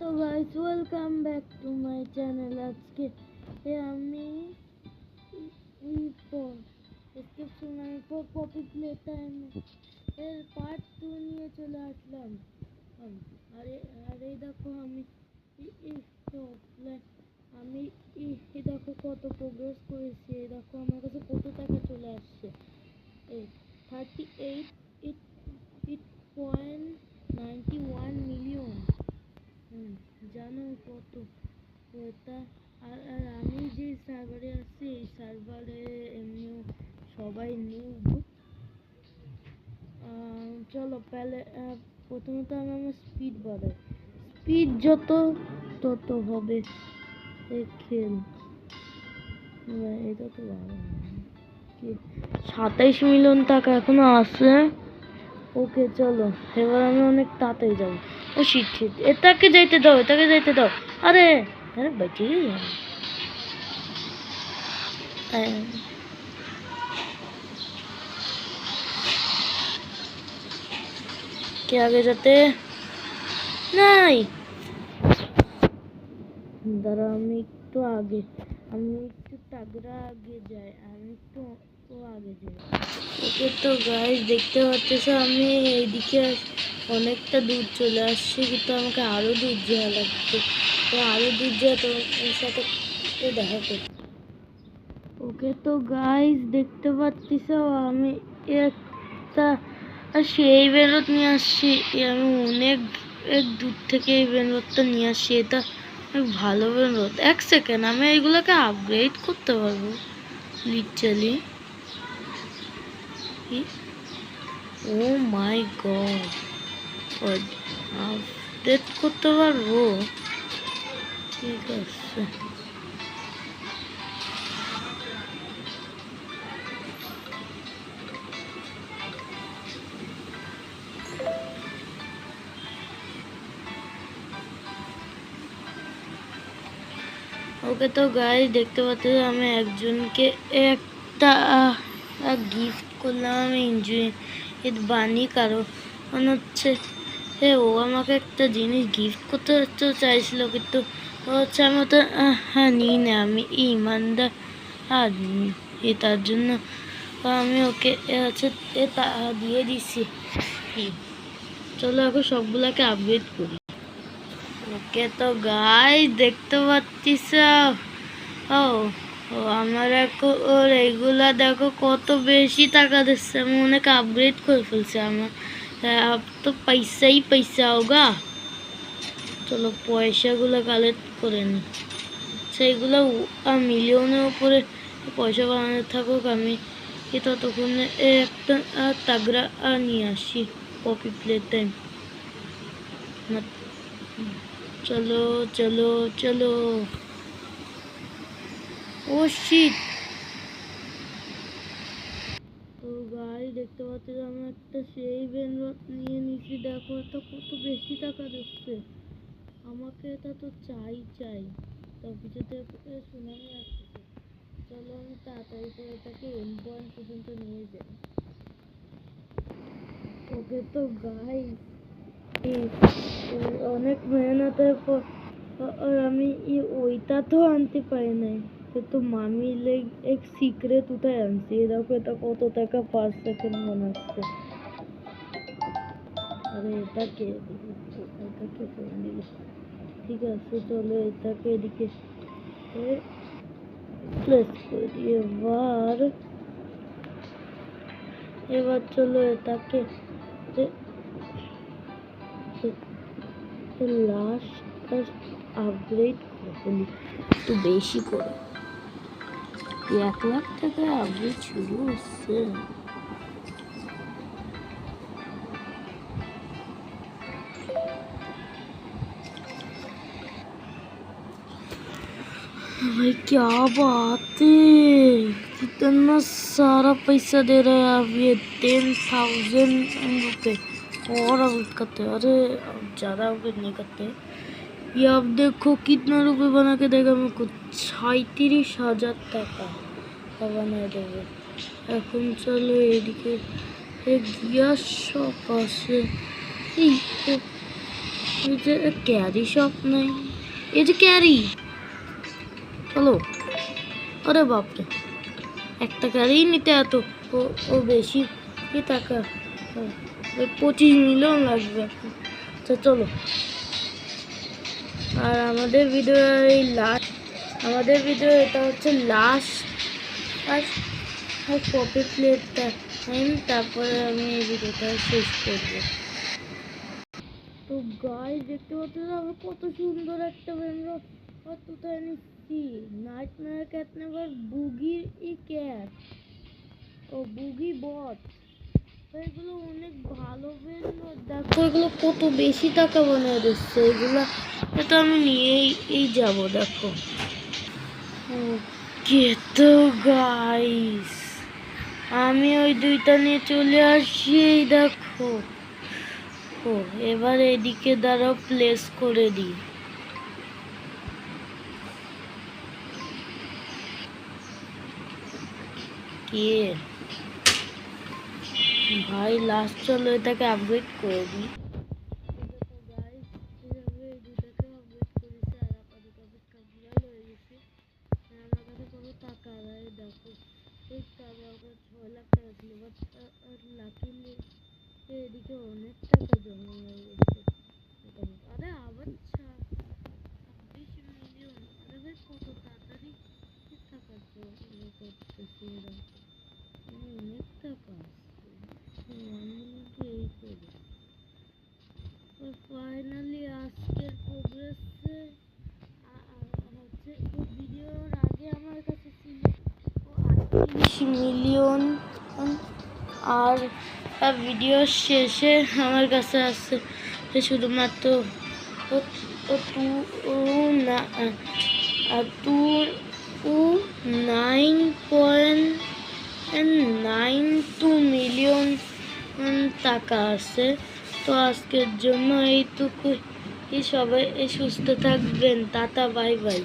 तो guys welcome back to my channel. आज के আমি ডিসক্রিপশন আমি কপি প্লে টাইম এর পার্ট 2 নিয়ে চলে আসলাম। আরে দেখো আমি আমি দেখো কত প্রোগ্রেস করেছি। দেখো আমার কাছে কত টাকা চলে আসছে। 38.91 মিলিয়ন। জানো কত এটা? আর আমি যে সার্ভারে আছি এই সার্ভারে এমনি সবাই নিউব। চলো প্রথমে তো আমি আমার স্পিড বাড়াই। স্পিড যত তত হবে খেল। এটা তো 27 মিলিয়ন টাকা এখনো আছে। ওকে চলো এবার আমি অনেক তাড়াতাড়ি যাবো। ও শিট এটাকে যাইতে দাও, আরে বেঁচে কে আগে যেতে নাই। দাঁড়া আমি একটু তাগড়া আগে যাই। আগে যাই। ওকে তো গাইস দেখতে পাচ্ছ আমি এইদিকে অনেকটা দূর চলে আসছি, কিন্তু আমাকে আরো দূর যাওয়া লাগছে। তো আরো দূর যাওয়া তোমার সাথে দেখা করতে। ওকে তো গাইস দেখতে পাচ্ছ আমি একটা সেই বেলুন নিয়ে আসছি। আমি অনেক দূর থেকে এই বেলুনটা নিয়ে আসছি। এটা ভালো বেলুন। এক সেকেন্ড আমি এইগুলোকে আপগ্রেড করতে পারবো লিটারালি। ও মাই গড, আপডেট করতে পারবো? ঠিক আছে ওকে তো গাইস দেখতে পাচ্ছি আমি একজনকে একটা গিফট করলাম। আমি এনজয় বানি কারণ হচ্ছে ও আমাকে একটা জিনিস গিফট করতে চাইছিল, কিন্তু হচ্ছে আমি তো নিই না। আমি ইমানদার আর তার জন্য আমি ওকে হচ্ছে দিয়ে দিছি। চলো এখন সবগুলাকে আপডেট করি। ওকে তো গাইস দেখতে পাচ্ছিস আমার ওর এইগুলা দেখো কত বেশি টাকা দিচ্ছে। আমি অনেক আপগ্রেড করে ফেলছি। আমার তো পয়সা হোগা। চলো পয়সাগুলো কালেক্ট করে নি। সেইগুলো মিলিয়নের উপরে পয়সা বানানো থাকুক। আমি ততক্ষণ একটা তাগড়া নিয়ে আসি কপি প্লে টাইম। চলো চলো চলো। ও শিট। তো গাইস দেখতে পাচ্ছি আমি একটা সেই বেলুন নিয়ে নিছি। দেখো এটা কত বেশি টাকা দিচ্ছে আমাকে। এটা তো চাই তার পিছনে সুনামি আসছে। চলো আমি তাড়াতাড়ি করে এটাকে এম পয়েন্ট পর্যন্ত নিয়ে যাই। ওকে তো গাইস অনেক মেহনতের পর আমি ওইটা তো আনতে পারি নাই, কিন্তু মামি এক সিক্রেট উঠায় আনছি। দেখো এটা কত টাকা পার সেকেন্ড মনে হচ্ছে। আরে এটাকে ঠিক আছে চলো এটাকে এদিকে প্লেস করে দিই। এবার চলো এটাকে লাস্ট আপগ্রেড করে একটু বেশি করে। 1 লাখ টাকায় আপগ্রেড শুরু হচ্ছে। भाई क्या बात है, कितना सारा पैसा दे रहा है। अब ये 10,000 रुपये और अब करते। अरे अब ज़्यादा अपग्रेड नहीं करते। ये आप देखो कितना रुपए बना के देगा मेरे को। 37,000 টাকা বানিয়ে দেবে। এখন চলো এদিকে গিয়ার শপ আছে। এই যে ক্যারি শপ নাই, এই যে ক্যারি। হ্যালো, আরে বাপরে, একটা ক্যারি নিতে এত ও বেশি কি টাকা? ওই 25 মিলিয়ন লাগবে। আচ্ছা চলো। আর আমাদের ভিডিও এই লাস্ট, আমাদের ভিডিও এটা হচ্ছে লাস্ট আর কপি প্লেটটা তারপরে আমি এই ভিডিওটা শেষ করবো। তো গাইস দেখতে পাচ্ছেন আমরা কত সুন্দর একটা ব্যান্ড কোথায় নিচ্ছি, নাইটমেয়ার ক্যাট নেভার বুগি ক্যাট ও বুগি বট। এগুলো অনেক ভালো ব্যান্ড, দেখো এগুলো কত বেশি টাকা বানিয়ে দিচ্ছে। এগুলো এটা আমি নিয়েই যাবো। দেখো ওকে তো গাইস আমি ওই দুইটা নিয়ে চলে আসি। এই দেখো, ও এবার এদিকে দ্বারা প্লেস করে দিই। কে ভাই লাস্ট, চলো এটাকে আপগ্রেড করে দিই। এদিকে অনেক টাকা জমা হয়ে গেছে। আরে আবার 26 মিলিয়ন। আরে ভাই কত তাড়াতাড়ি টাকা জমা করতেছে এরা, অনেক টাকা আসছে। এই করে ফাইনালি আজকের প্রোগ্রেসে হচ্ছে ভিডিওর আগে আমার কাছে ছিল 38 মিলিয়ন, আর ভিডিও শেষে আমার কাছে আসছে শুধুমাত্র 9.92 মিলিয়ন টাকা আছে। তো আজকের জন্য এইটুকুই। সবাই সুস্থ থাকবেন, টাটা বাই বাই।